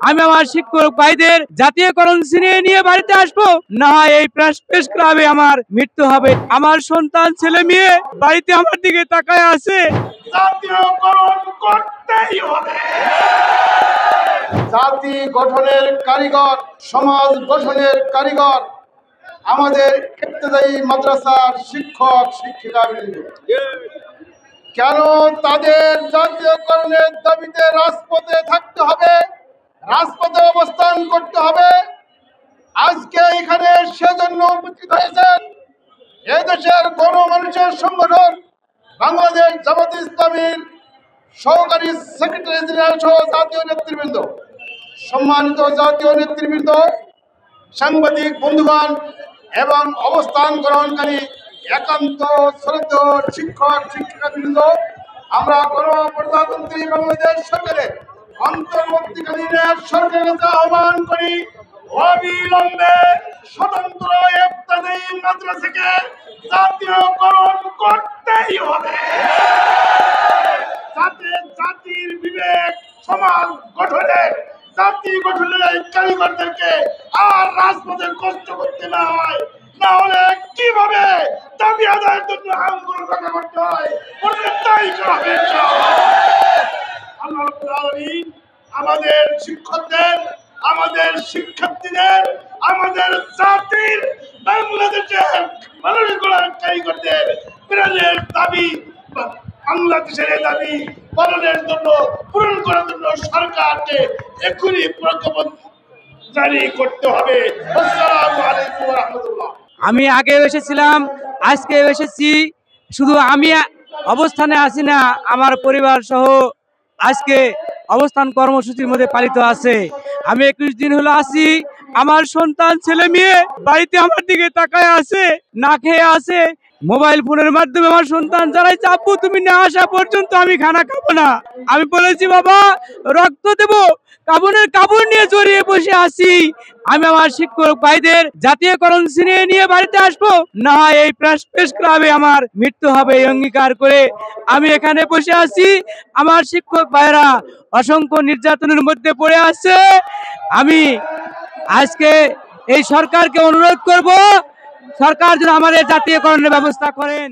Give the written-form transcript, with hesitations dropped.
আমি আমার শিক্ষক ভাইদের জাতীয়করণ ছিনিয়ে নিয়ে বাড়িতে আসবো, না হয় এই প্রেস ক্লাবে আমার মৃত্যু হবে। আমার সন্তান ছেলে মেয়ে বাড়িতে আমার দিকে তাকায় আছে। জাতীয়করণ করতেই হবে। জাতি গঠনের কারিগর, সমাজ গঠনের কারিগর আমাদের ইবতেদায়ী মাদ্রাসার শিক্ষক শিক্ষিকাবৃন্দ। কেন তাদের জাতীয়করণের দাবিতে রাজপথে থাকতে হবে, রাজপথে অবস্থান করতে হবে? আজকে এখানে সেজন্য উপস্থিত হয়েছেন এদেশের গণমানুষের সংগঠন বাংলাদেশ জামাতে ইসলামীর সহকারী সেক্রেটারি জেনারেল সহ জাতীয় নেতৃবৃন্দ। সম্মানিত জাতীয় নেতৃবৃন্দ, সাংবাদিক বন্ধুগণ এবং অবস্থান গ্রহণকারী একান্ত শ্রদ্ধেয় শিক্ষক শিক্ষিকাবৃন্দ, আমরা গণপ্রজাতন্ত্রী বাংলাদেশ সরকারের অন্তর্বর্তীকালীন সরকারের কাছে আহ্বান করি, অবিলম্বে স্বতন্ত্র ইবতেদায়ী মাদ্রাসাকে জাতীয়করণ করতেই হবে, যাতে জাতির বিবেক সমাজ গঠনে, জাতি গঠনের এই কারিগরদেরকে আর রাজপথের কষ্ট করতে না হয়। না হলে কিভাবে দাবি আদায়ের জন্য আন্দোলন করতে হয় তাই করা হবে। আল্লাহ রাব্বুল আলামিন আমাদের শিক্ষকদের, আমাদের শিক্ষার্থীদের, আমাদের জাতির বাংলাদেশের মানুষগুলোর কারিগরদের প্রাণের দাবি, বাংলাদেশের দাবি পালনের জন্য, পূরণ করার জন্য সরকারকে এখনই প্রজ্ঞাপন জারি করতে হবে। আসসালামু আলাইকুম ওয়া রাহমাতুল্লাহ। আমি আগে এসেছিলাম, আজকে এসেছি। শুধু আমি অবস্থানে আছি না, আমার পরিবার সহ আজকে অবস্থান কর্মসূচির মধ্যে পালিত আছে। আমি 21 দিন হলো আছি। আমার সন্তান ছেলে মেয়ে বাড়িতে আমার দিকে তাকায় আছে, না খেয়ে আছে। মোবাইল ফোনের মাধ্যমে আমার সন্তান জানাইছে, আব্বু তুমি না আসা পর্যন্ত আমি খানা খাবো না। আমি বলেছি বাবা রক্ত দেব, কাবনের কাপড় নিয়ে জড়িয়ে বসে আছি। আমি আমার শিক্ষক ভাইদের জাতীয়করণ ছিনিয়ে নিয়ে বাড়িতে আসবো, না হয় এই প্রেস ক্লাবে আমার মৃত্যু হবে। এই অঙ্গীকার করে আমি এখানে বসে আছি। আমার শিক্ষক ভাইরা অসংখ্য নির্যাতনের মধ্যে পড়ে আছে। আমি আজকে এই সরকারকে অনুরোধ করব, সরকার যেন আমাদের জাতীয়করণের ব্যবস্থা করেন।